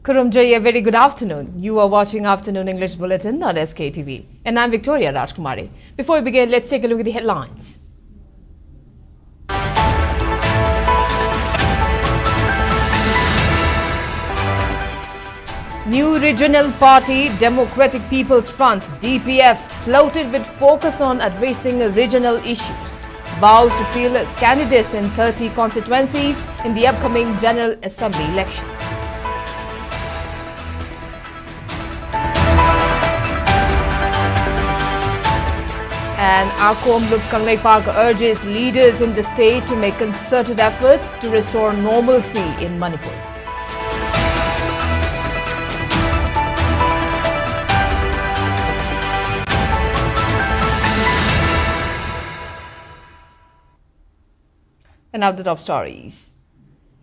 Kurumjay, a very good afternoon. You are watching Afternoon English Bulletin on Sktv'S. And I'm Victoria Rajkumari. Before we begin, let's take a look at the headlines. New regional party, Democratic People's Front, DPF, floated with focus on addressing regional issues. Vows to field candidates in 30 constituencies in the upcoming General Assembly election. And Akom Lupkanleipak urges leaders in the state to make concerted efforts to restore normalcy in Manipur. And now the top stories.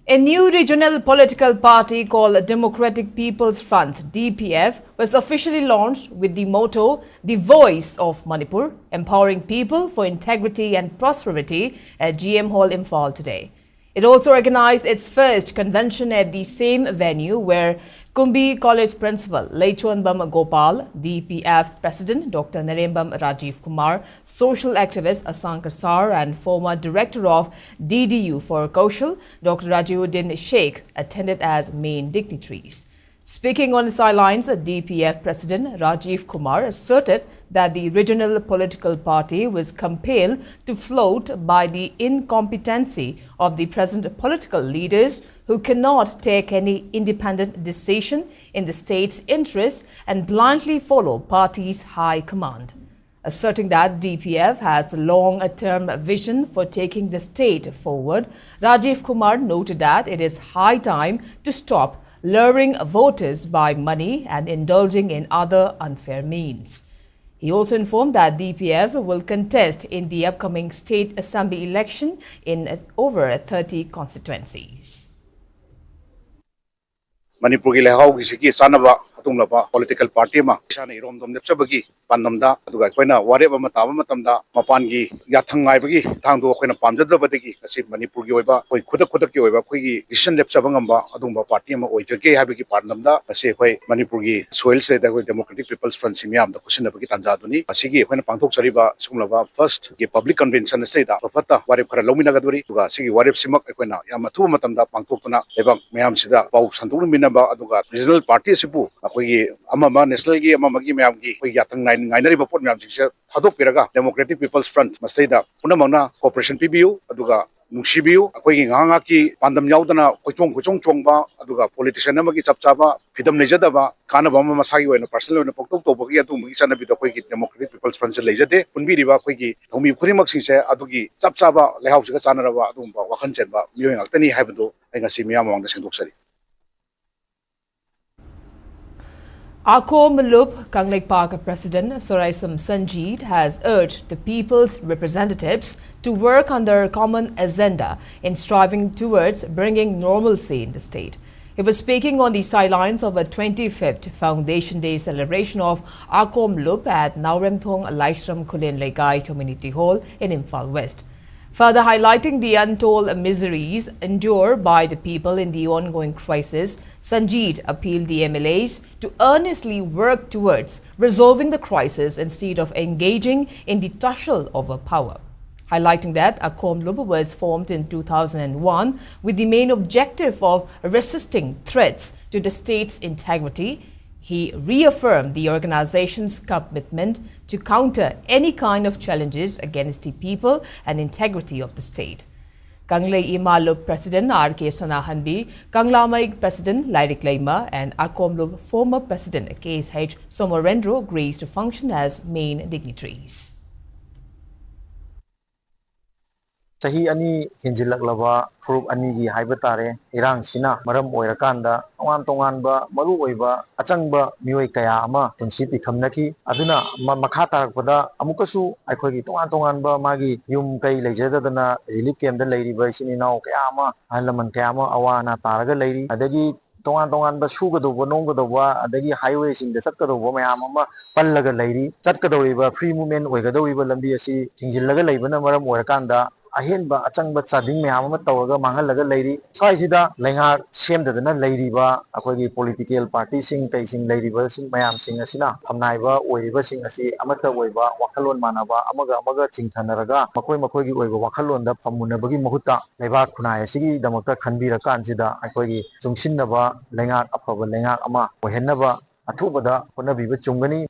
A new regional political party called Democratic People's Front, DPF, was officially launched with the motto, "The Voice of Manipur, Empowering People for Integrity and Prosperity" at GM Hall, Imphal today. It also organized its first convention at the same venue where Kumbi College Principal Leichonbam Gopal, DPF President Dr. Narembam Rajiv Kumar, social activist Asankar Sar and former Director of DDU for Kaushal, Dr. Rajiuddin Sheikh, attended as main dignitaries. Speaking on the sidelines, DPF President Rajiv Kumar asserted that the regional political party was compelled to float by the incompetency of the present political leaders who cannot take any independent decision in the state's interests and blindly follow party's high command. Asserting that DPF has a long-term vision for taking the state forward, Rajiv Kumar noted that it is high time to stop luring voters by money and indulging in other unfair means. He also informed that DPF will contest in the upcoming state assembly election in over 30 constituencies. Manipur political party ma sana irom dom lepsabagi pandamda aduga koina wareba mataba matamda mapangi yathangai bagi thangdo koina pamjadabadagi asi Manipur gi oiba koi khudak ki oiba koi gi decision lepsabangamba adumba party ma oijage habigi pandamda asi koi Manipur gi soil se da koi Democratic People's Front simiam da kusin bagi tanjaduni asi gi koina pangthok chariba sumlaba first gi public convention se da fata wareb khara lomina gaduri duga asi gi wareb simak koina yam thu matamda pangthokna lebak mayam sida pau santuk minaba aduga regional party sibu Amama National Gi Amamagi Mamgi, Yatang Nine Report Mamjik, Hadok Piraga, Democratic People's Front, Masteda, Unamana, Cooperation PBU, Aduga, Mushibiu, Akwing Hangaki, Pandam Yaudana, Kochong Chongba, Aduga, politician Namaki Chapchaba, Pidam Nejadava, Kanabama Masayo, and a personal and a Pokto, Bogia to Misana Bitoki, Democratic People's Front Lejade, Unbiriva, Quiki, Tomi Kurimaxi, Adugi, Chapchaba, Lehouse Sanava, Dumba, Wakancheba, Muing Altani Habdo, and a Simia among the Sendoksari. Akom Lup Kanglek President Soraisam Sanjeet has urged the people's representatives to work on their common agenda in striving towards bringing normalcy in the state. He was speaking on the sidelines of a 25th Foundation Day celebration of Akom Lup at Nauremthong Laishram Kulin Legai Community Hall in Imphal West. Further highlighting the untold miseries endured by the people in the ongoing crisis, Sanjeet appealed the MLAs to earnestly work towards resolving the crisis instead of engaging in the tussle over power. Highlighting that Akom Lup was formed in 2001 with the main objective of resisting threats to the state's integrity, he reaffirmed the organization's commitment to counter any kind of challenges against the people and integrity of the state. Kanglei Imalup President R.K. Sanahanbi, Kanglamai President Lairik Leima, and Akom Lup former President K.S.H. Somorendro agrees to function as main dignitaries. Sahi ani hinjilaklaba furup ani gi haiba tare irang sina maram oirakanda tongan ba maru oiba achangba mioi kaya ama punsi pikhamnaki aduna makha tarakpada amukasu aikhoi gi tongan ba magi yum kai leijadadana relief camp da leiriba sininaw kaya ama halaman kaya ama awana taraga leiri adagi tongan ba sugadoba nonggadoba adagi highway sing da satkadoba mayam ama pallaga leiri chatkadoriba free movement oigadoriba lambi asi hinjilaga leibana maram oirakanda ꯑꯍꯦꯟꯕ ꯑꯆꯪꯕ ꯆꯥꯗꯤꯡ ꯃꯌꯥꯝ ꯑꯃ ꯇꯧꯔꯒ ꯃꯥꯡꯍꯜꯂꯒ ꯂꯩꯔꯤ ꯁ꯭ꯋꯥꯏꯁꯤꯗ ꯂꯩꯉꯥꯛ ꯁꯦꯝꯗꯗꯅ ꯂꯩꯔꯤꯕ ꯑꯩꯈꯣꯏꯒꯤ political ꯄꯥꯔꯇꯤꯁꯤꯡ ꯀꯩꯁꯤꯡ ꯂꯩꯔꯤꯕꯁꯤꯡ ꯃꯌꯥꯝꯁꯤꯡ ꯑꯁꯤꯅ ꯊꯝꯅꯥꯏꯕ ꯑꯣꯏꯔꯤꯕꯁꯤꯡ ꯑꯁꯤ ꯑꯃꯠꯇ ꯑꯣꯏꯕ ꯋꯥꯈꯜꯂꯣꯟ ꯃꯥꯟꯅꯕ ꯑꯃꯒ ꯆꯤꯡꯊꯅꯔꯒ ꯃꯈꯣꯏꯒꯤ ꯑꯣꯏꯕ ꯋꯥꯈꯜꯂꯣꯟꯗ ꯐꯝꯃꯨꯟꯅꯕꯒꯤ ꯃꯍꯨꯠꯇ ꯂꯩꯕꯥꯛ ꯈꯨꯟꯅꯥꯏ ꯑꯁꯤꯒꯤꯗꯃꯛꯇ ꯈꯟꯕꯤꯔꯀꯥꯟꯁꯤꯗ ꯑꯩꯈꯣꯏꯒꯤ ꯆꯨꯡꯁꯤꯟꯅꯕ ꯂꯩꯉꯥꯛ ꯑꯐꯕ ꯂꯩꯉꯥꯛ ꯑꯃ ꯑꯣꯏꯍꯟꯅꯕ ꯑꯊꯨꯕꯗ ꯍꯣꯠꯅꯕꯤꯕ ꯆꯨꯝꯒꯅꯤ.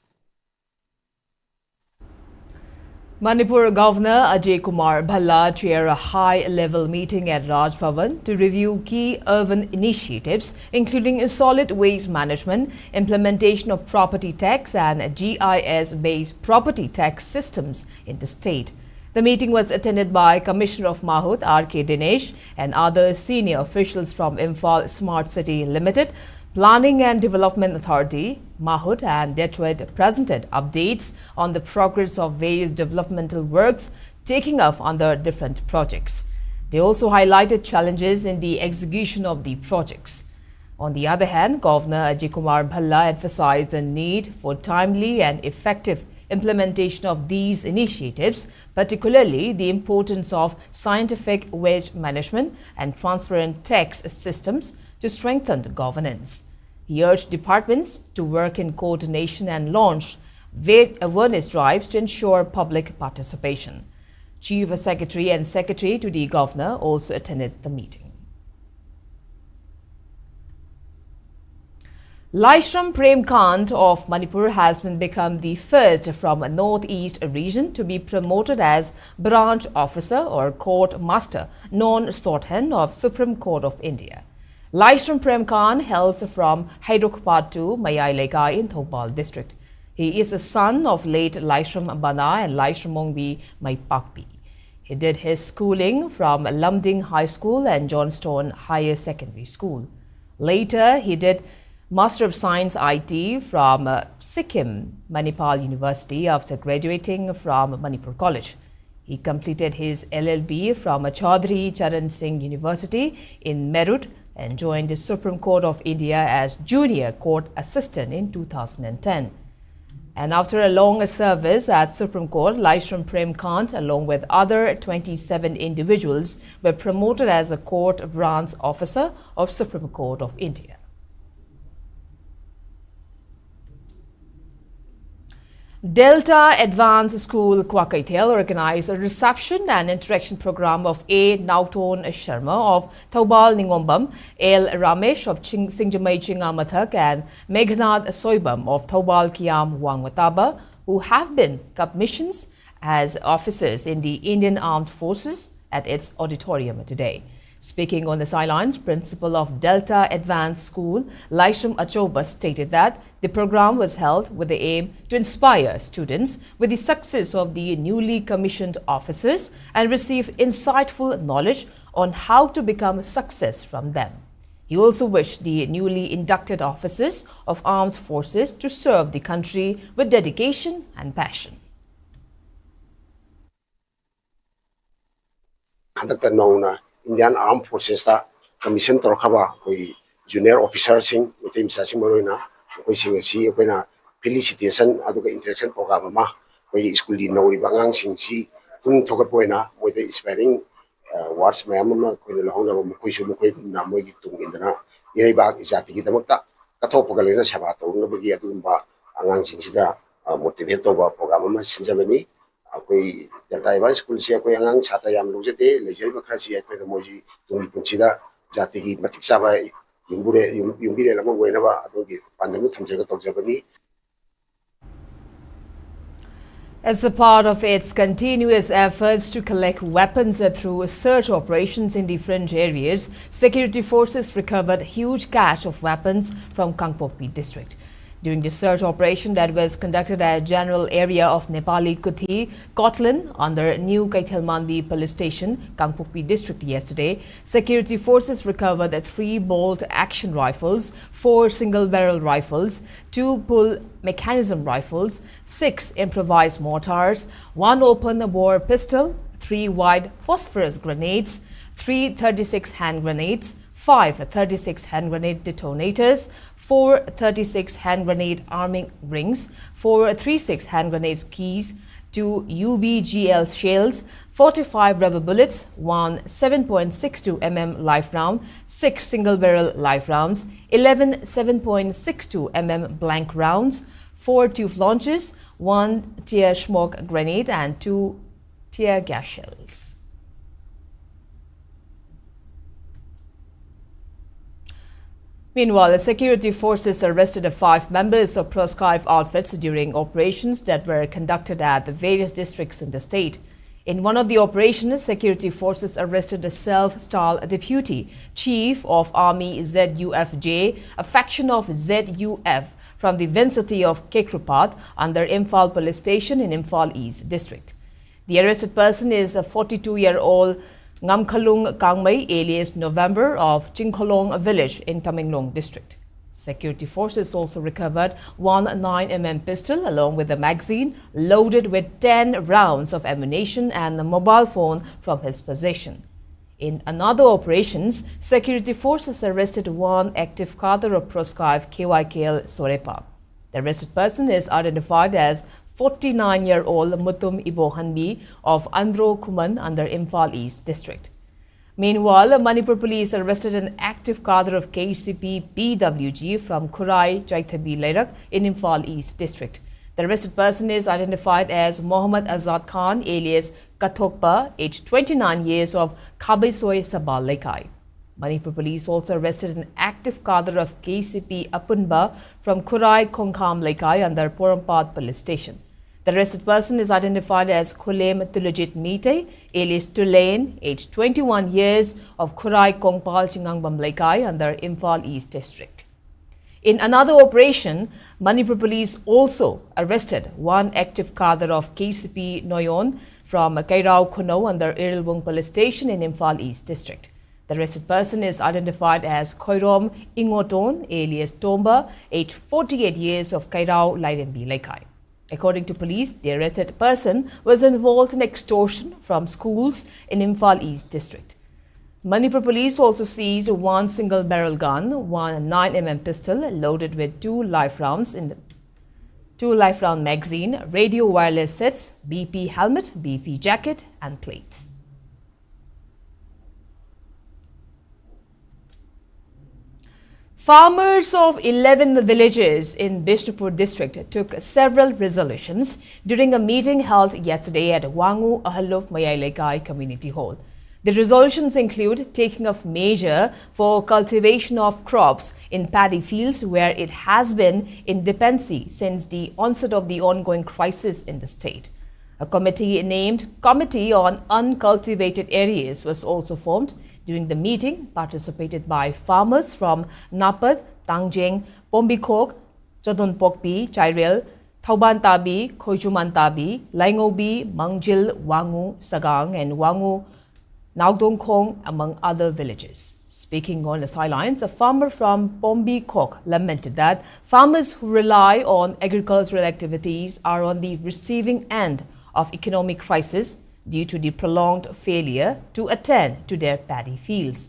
Manipur Governor Ajay Kumar Bhalla chaired a high-level meeting at Raj Bhavan to review key urban initiatives, including solid waste management, implementation of property tax and GIS-based property tax systems in the state. The meeting was attended by Commissioner of Mahut R.K. Dinesh and other senior officials from Imphal Smart City Limited, Planning and Development Authority, Mahut, and Detroit presented updates on the progress of various developmental works taking up under different projects. They also highlighted challenges in the execution of the projects. On the other hand, Governor Ajay Kumar Bhalla emphasized the need for timely and effective implementation of these initiatives, particularly the importance of scientific waste management and transparent tax systems to strengthen the governance. He urged departments to work in coordination and launch vague awareness drives to ensure public participation. Chief Secretary and Secretary to the Governor also attended the meeting. Laishram Premkant of Manipur has become the first from a northeast region to be promoted as branch officer or court master, non-shorthand of Supreme Court of India. Laishram Premkant hails from Haidokpad to Mayailega in Thopal district. He is a son of late Laishram Bana and Laishram Mongbi Maipakpi. He did his schooling from Lumding High School and Johnstone Higher Secondary School. Later, he did Master of Science IT from Sikkim Manipal University after graduating from Manipur College. He completed his LLB from Chaudhry Charan Singh University in Meerut and joined the Supreme Court of India as Junior Court Assistant in 2010. And after a long service at Supreme Court, Laishram Premkant, along with other 27 individuals, were promoted as a court branch officer of Supreme Court of India. Delta Advanced School Kwakaithel organized a reception and interaction program of A. Nauton Sharma of Taubal Ningombam, L. Ramesh of Singjamai Chingamathak and Meghnad Soibam of Taubal Kiam Wangwataba, who have been commissioned as officers in the Indian Armed Forces at its auditorium today. Speaking on the sidelines, principal of Delta Advanced School, Laishram Achoba, stated that the program was held with the aim to inspire students with the success of the newly commissioned officers and receive insightful knowledge on how to become success from them. He also wished the newly inducted officers of armed forces to serve the country with dedication and passion. Indian Armed Forces ta commission torkhaba koi junior officers sing team sasing maroina koi sing si koina felicitation aduga interaction program ma koi school di nori bangang sing si kun thokat poina moi the inspiring words mayam ma koi lohong na koi su koi na moi gi tung indana irei ba jati gi damakta kathopa galena saba to no bagi adumba angang sing sida motivate to ba program ma sinjabani koi Delta Advanced School si koi angang chhatra yam lujate leisure bakra si koi moji tumi punchida jati gi matik saba yumbire lama goina ba adogi pandami thamjaga tawjabani. As a part of its continuous efforts to collect weapons through search operations in different areas, security forces recovered huge cache of weapons from Kangpokpi district. During the search operation that was conducted at a general area of Nepali Kuthi, Kotlan, under New Kaithelmanbi police station, Kangpokpi district yesterday, security forces recovered 3 bolt action rifles, 4 single barrel rifles, 2 pull mechanism rifles, 6 improvised mortars, 1 open bore pistol, 3 wide phosphorus grenades, 3 36 hand grenades, 5 36 hand grenade detonators, 4 36 hand grenade arming rings, 4 36 hand grenades keys, 2 UBGL shells, 45 rubber bullets, 1 7.62 mm live round, 6 single-barrel live rounds, 11 7.62 mm blank rounds, 4 tube launchers, 1 tear smoke grenade and 2 tear gas shells. Meanwhile, the security forces arrested 5 members of proscribed outfits during operations that were conducted at the various districts in the state. In one of the operations, security forces arrested a self-styled deputy chief of Army ZUFJ, a faction of ZUF, from the vicinity of Kekrupat under Imphal police station in Imphal East district. The arrested person is a 42-year-old Ngamkhalung Kangmei alias November of Chingkholong village in Tamenglong district. Security forces also recovered 1 9mm pistol along with a magazine loaded with 10 rounds of ammunition and a mobile phone from his possession. In another operations, security forces arrested 1 active cadre of proscribed KYKL Sorepa. The arrested person is identified as 49-year-old Mutum Ibohanbi of Andro Kuman under Imphal East district. Meanwhile, Manipur police arrested an active cadre of KCP PWG from Kurai Chaithabi Leirak in Imphal East district. The arrested person is identified as Mohammad Azad Khan alias Kathokpa, aged 29 years, of Khabisoi Sabal Lekai. Manipur police also arrested an active cadre of KCP Apunba from Kurai Kongkham Lekai under Porampad police station. The arrested person is identified as Khulem Tulajit Mite, alias Tulain, aged 21 years, of Kurai Kongpal Chingangbam Lekai under Imphal East district. In another operation, Manipur police also arrested 1 active cadre of KCP Noyon from Kairao Kuno under Irilbung police station in Imphal East district. The arrested person is identified as Khoirom Ingoton, alias Tomba, aged 48 years, of Kairao Lairenbi Lekai. According to police, the arrested person was involved in extortion from schools in Imphal East district. Manipur police also seized 1 single-barrel gun, 1 9mm pistol loaded with 2 live rounds in the 2 live round magazine, radio wireless sets, BP helmet, BP jacket and plates. Farmers of 11 villages in Bishnupur district took several resolutions during a meeting held yesterday at Wangu Ahaluf Mayailekai Community Hall. The resolutions include taking of measure for cultivation of crops in paddy fields where it has been in dependency since the onset of the ongoing crisis in the state. A committee named Committee on Uncultivated Areas was also formed. During the meeting, participated by farmers from Napad, Tangjeng, Pombikok, Chodonpokpi, Chairel, Thaubantabi, Khoijumantabi, Laingobi, Mangjil, Wangu, Sagang and Wangu, Naudongkong, among other villages. Speaking on the sidelines, a farmer from Pombikok lamented that farmers who rely on agricultural activities are on the receiving end of economic crisis due to the prolonged failure to attend to their paddy fields.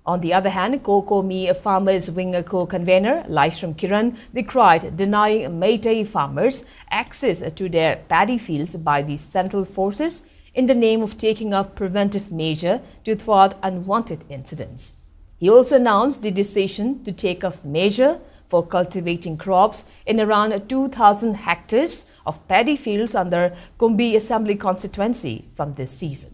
On the other hand, Kokomi Farmers Wing co-convener Laishram Kiran decried denying Meitei farmers access to their paddy fields by the central forces in the name of taking up preventive measure to thwart unwanted incidents. He also announced the decision to take up measure for cultivating crops in around 2,000 hectares of paddy fields under Kumbi Assembly constituency from this season.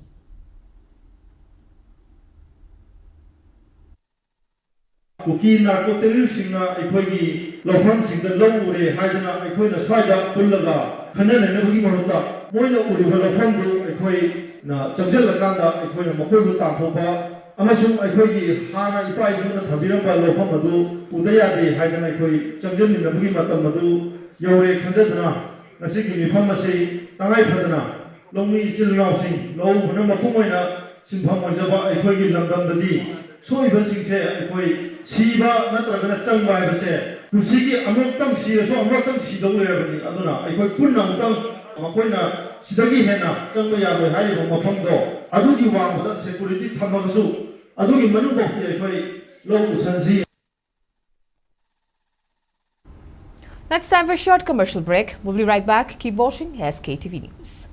Kuki narcoterial singna ekhoi lofam singda low ure haidana ekhoi na swaida pullaga khanana nabugi mahuta moina uri lofam du ekhoi na changjal lakanda ekhoi na makoi bu tangthoba amasung ekhoi gi hana ipai bu na thabiramba lofam adu udaya de haidana ekhoi changjal ni nabugi matam adu yore khanjadna nasigi mifam ase tangai phadana longmi chilnaw sing low bana mapumoina simpham ajaba ekhoi gi lamdam dadi soiba singse ekhoi Siba natragana changba haibase kusigi amoktang siraso amoktang sidau lerbani aduna aikoi punna mutang akoina sidagi hena changba yaroi haibo mafamdo adugi wangda security thamagasu adugi manubokti aikoi low sansi. That's time for a short commercial break. We'll be right back. Keep watching SKTV News.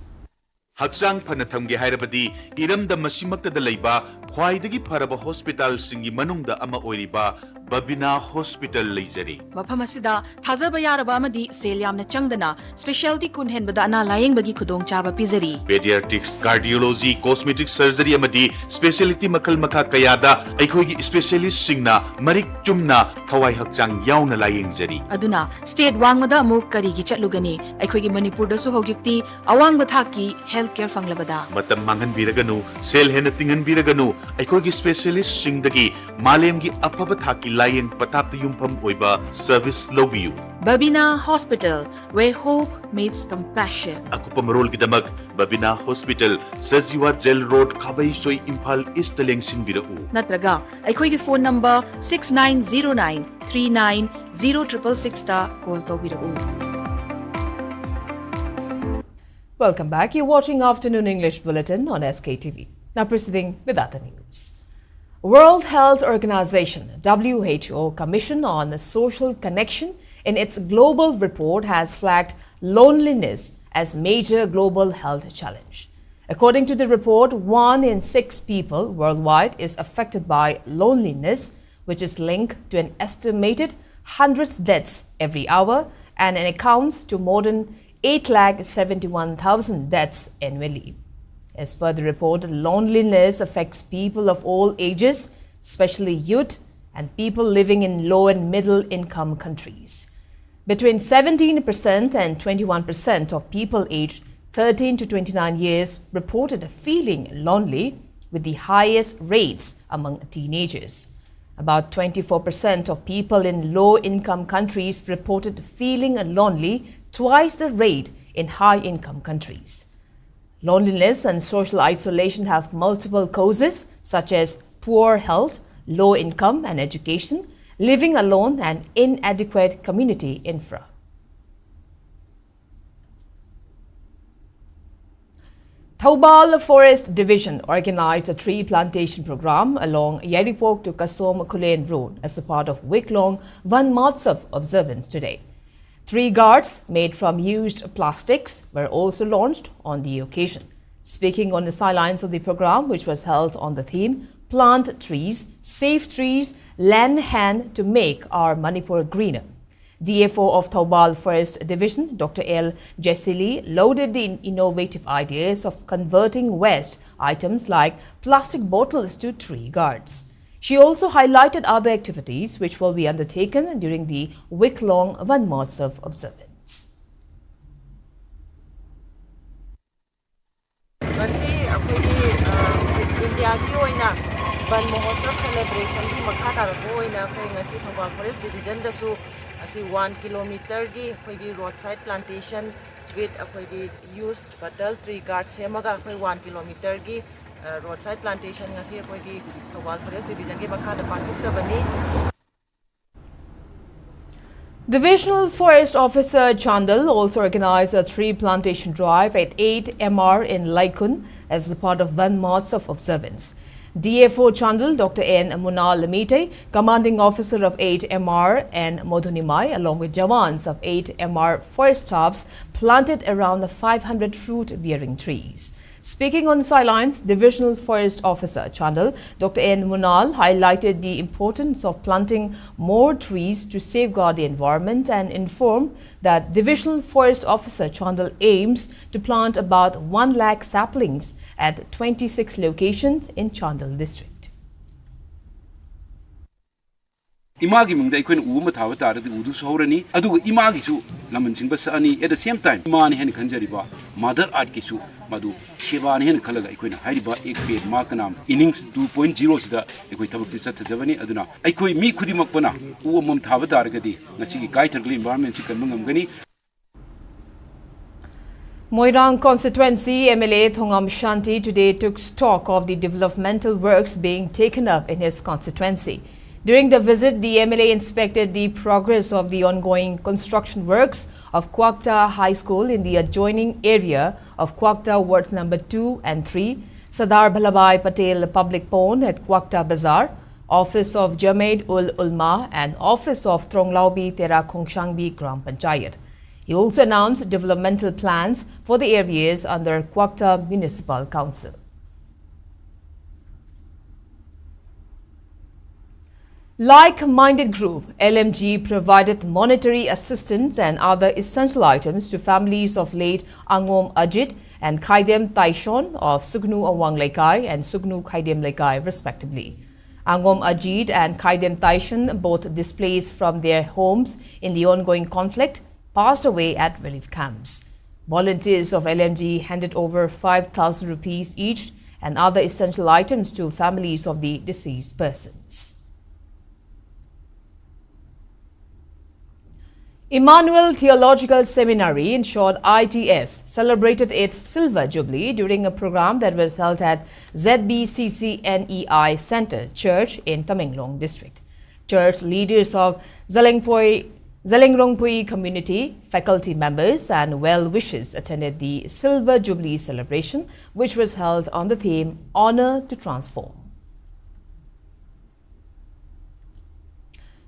Hakchang phana thamge hairabadi iramda masimakta leiba khwaidagi pharaba hospital singi manungda ama oiriba Babina Hospital leijari. Mafam asida thajaba yaraba amadi sel yamna changdana specialty kun henbada ana layengbagi khudong chaba pizari. Pediatrics, cardiology, cosmetic surgery amadi specialty makal makha kayada aikhoigi specialist singna marik chumna thawai hakchang yauna layengjari. Aduna state wangmada amuk karigi chatlugani aikhoigi Manipur dasu hojikti awangba thaki healthcare fanglabada. Matam mangan biraganu sel hena tingan biraganu aikhoigi specialist singdagi malemgi apaba thaki layeng patap yumpam oiba service lobiyu. Babina Hospital, where hope meets compassion. Aku pamarol gidamak Babina Hospital, Sajiwa Jail Road, Kabay Soy Imphal East Lengsin Birau. Natraga, aikhoigi phone number 6909390666 ta call to birau. Welcome back. You're watching Afternoon English Bulletin on SKTV. Now proceeding with other news. World Health Organization (WHO) Commission on Social Connection in its global report has flagged loneliness as major global health challenge. According to the report, 1 in 6 people worldwide is affected by loneliness, which is linked to an estimated 100 deaths every hour and it accounts to more than 871,000 deaths annually. As per the report, loneliness affects people of all ages, especially youth and people living in low and middle income countries. Between 17% and 21% of people aged 13 to 29 years reported feeling lonely, with the highest rates among teenagers. About 24% of people in low income countries reported feeling lonely, twice the rate in high income countries. Loneliness and social isolation have multiple causes such as poor health, low income and education, living alone and inadequate community infra. Thoubal Forest Division organized a tree plantation program along Yaripok to Kasom Kulen Road as a part of week-long Van Mahotsav observance today. 3 guards made from used plastics were also launched on the occasion. Speaking on the sidelines of the program, which was held on the theme, Plant Trees, Save Trees, Lend Hand to Make Our Manipur Greener. DFO of Thoubal Forest Division, Dr. L. Jessili, loaded the innovative ideas of converting waste items like plastic bottles to tree guards. She also highlighted other activities which will be undertaken during the week-long Van Mahotsav observance. Masi apuni India ki oina Van Mahotsav celebration ki makha tarabo oina kai ngasi Thoubal Forest Division da su asi 1 kilometer ki khoi roadside plantation with akhoi used bottle tree guards semaga khoi 1 kilometer ki roadside plantation ngasi akhoi Thoubal Forest Division ki makha da pantuk sabani. Divisional Forest Officer Chandal also organized a tree plantation drive at 8 MR in Laikun as a part of Van Mahotsav observance. DFO Chandal, Dr. N. Munal Lamite, commanding officer of 8 MR and Modhunimai, along with Jawans of 8 MR forest staffs, planted around 500 fruit-bearing trees. Speaking on the sidelines, Divisional Forest Officer Chandal, Dr. N. Munal, highlighted the importance of planting more trees to safeguard the environment and informed that Divisional Forest Officer Chandal aims to plant about 1 lakh saplings at 26 locations in Chandal district. Imagi mungda ikoin uuma thawa taradi udu sohrani aduga imagi su laman singba sani at the same time imani hen khanjariba mother art kisu madu shebani hen khalaga ikoina hariba ek ped makanam innings 2.0 sida ikoi thabak si chathajabani aduna ikoi mi khudimak pana uamam thawa taragadi ngasi ki kaithagli environment si kanmangam gani. Moirang constituency MLA Thongam Shanti today took stock of the developmental works being taken up in his constituency. During the visit, the MLA inspected the progress of the ongoing construction works of Kwakta High School in the adjoining area of Kwakta Ward number 2 and 3, Sardar Bhalabhai Patel Public Pond at Kwakta Bazaar, Office of Jamaid ul Ulma and Office of Tronglaubi Tera Khongshangbi Gram Panchayat. He also announced developmental plans for the areas under Quokta Municipal Council. Like-minded group LMG provided monetary assistance and other essential items to families of late Angom Ajit and Khaidem Taishon of Sugnu Awang Laikai and Sugnu Khaidem Laikai respectively. Angom Ajit and Khaidem Taishon, both displaced from their homes in the ongoing conflict, passed away at relief camps. Volunteers of LMG handed over 5,000 rupees each and other essential items to families of the deceased persons. Emmanuel Theological Seminary, in short ITS, celebrated its Silver Jubilee during a program that was held at ZBCCNEI Center Church in Tamenglong District. Church leaders of Zelengrongpui community, faculty members and well-wishers attended the Silver Jubilee celebration, which was held on the theme Honor to Transform.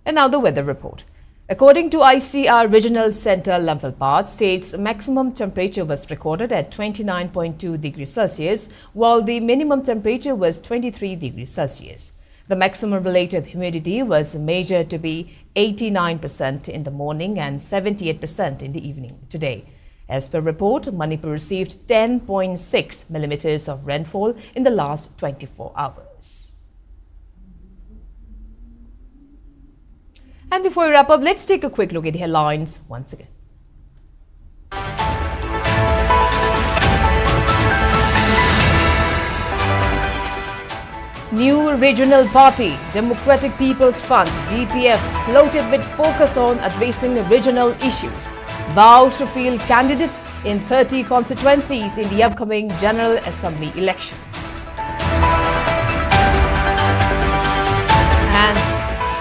And now the weather report. According to ICR Regional Center Lampalpat, state's maximum temperature was recorded at 29.2 degrees Celsius, while the minimum temperature was 23 degrees Celsius. The maximum relative humidity was measured to be 89% in the morning and 78% in the evening today. As per report, Manipur received 10.6 millimeters of rainfall in the last 24 hours. And before we wrap up, let's take a quick look at the headlines once again. New regional party, Democratic People's Front, DPF, floated with focus on addressing regional issues. Vows to field candidates in 30 constituencies in the upcoming General Assembly election. And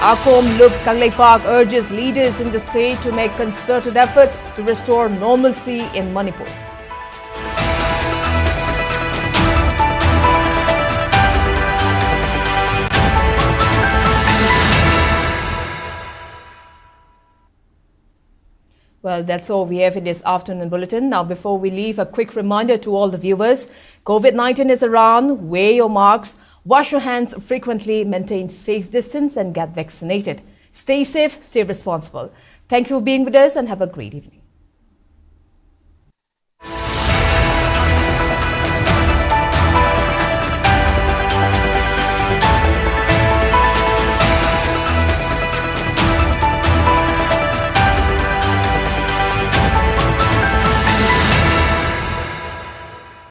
Akom Lup Kanglei Park urges leaders in the state to make concerted efforts to restore normalcy in Manipur. Well, that's all we have in this afternoon bulletin. Now, before we leave, a quick reminder to all the viewers. COVID-19 is around. Wear your masks, wash your hands frequently, maintain safe distance and get vaccinated. Stay safe, stay responsible. Thank you for being with us and have a great evening.